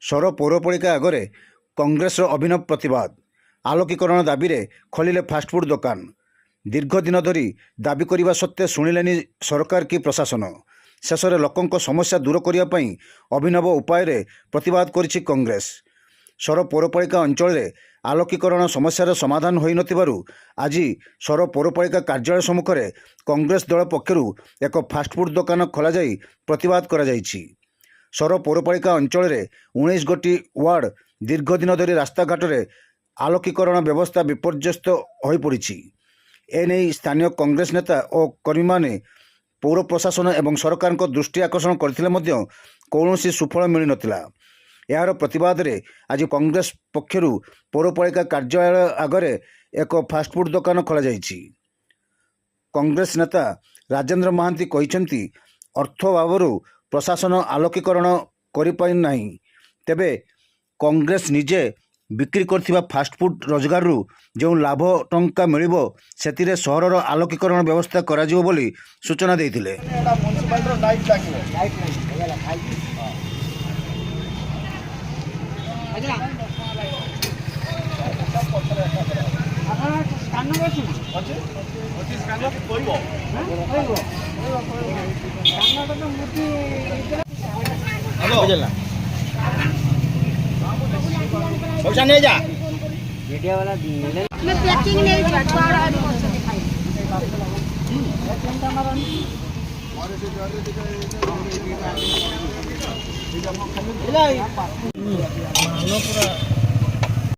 ସର ପୌରପାଳିକା ଆଗରେ କଂଗ୍ରେସର ଅଭିନବ ପ୍ରତିବାଦ। ଆଲୋକୀକରଣ ଦାବିରେ ଖୋଲିଲେ ଫାଷ୍ଟଫୁଡ୍ ଦୋକାନ। ଦୀର୍ଘ ଦିନ ଧରି ଦାବି କରିବା ସତ୍ତ୍ୱେ ଶୁଣିଲେନି ସରକାର କି ପ୍ରଶାସନ। ଶେଷରେ ଲୋକଙ୍କ ସମସ୍ୟା ଦୂର କରିବା ପାଇଁ ଅଭିନବ ଉପାୟରେ ପ୍ରତିବାଦ କରିଛି କଂଗ୍ରେସ। ସର ପୌରପାଳିକା ଅଞ୍ଚଳରେ ଆଲୋକୀକରଣ ସମସ୍ୟାର ସମାଧାନ ହୋଇନଥିବାରୁ ଆଜି ସର ପୌରପାଳିକା କାର୍ଯ୍ୟାଳୟ ସମ୍ମୁଖରେ କଂଗ୍ରେସ ଦଳ ପକ୍ଷରୁ ଏକ ଫାଷ୍ଟଫୁଡ୍ ଦୋକାନ ଖୋଲାଯାଇ ପ୍ରତିବାଦ କରାଯାଇଛି। ସର ପୌରପାଳିକା ଅଞ୍ଚଳରେ 19 ଗୋଟି ୱାର୍ଡ ଦୀର୍ଘ ଦିନ ଧରି ରାସ୍ତାଘାଟରେ ଆଲୋକୀକରଣ ବ୍ୟବସ୍ଥା ବିପର୍ଯ୍ୟସ୍ତ ହୋଇପଡ଼ିଛି। ଏନେଇ ସ୍ଥାନୀୟ କଂଗ୍ରେସ ନେତା ଓ କର୍ମୀମାନେ ପୌର ପ୍ରଶାସନ ଏବଂ ସରକାରଙ୍କ ଦୃଷ୍ଟି ଆକର୍ଷଣ କରିଥିଲେ ମଧ୍ୟ କୌଣସି ସୁଫଳ ମିଳିନଥିଲା। ଏହାର ପ୍ରତିବାଦରେ ଆଜି କଂଗ୍ରେସ ପକ୍ଷରୁ ପୌରପାଳିକା କାର୍ଯ୍ୟାଳୟ ଆଗରେ ଏକ ଫାଷ୍ଟଫୁଡ୍ ଦୋକାନ ଖୋଲାଯାଇଛି। କଂଗ୍ରେସ ନେତା ରାଜେନ୍ଦ୍ର ମହାନ୍ତି କହିଛନ୍ତି, ଅର୍ଥ ଅଭାବରୁ ପ୍ରଶାସନ ଆଲୋକୀକରଣ କରିପାରିନାହିଁ। ତେବେ କଂଗ୍ରେସ ନିଜେ ବିକ୍ରି କରିଥିବା ଫାଷ୍ଟଫୁଡ୍ ରୋଜଗାରରୁ ଯେଉଁ ଲାଭ ଟଙ୍କା ମିଳିବ ସେଥିରେ ସହରର ଆଲୋକୀକରଣ ବ୍ୟବସ୍ଥା କରାଯିବ ବୋଲି ସୂଚନା ଦେଇଥିଲେ। पैसा नहीं जा मीडिया वाला मैं पैकिंग नहीं करता पूरा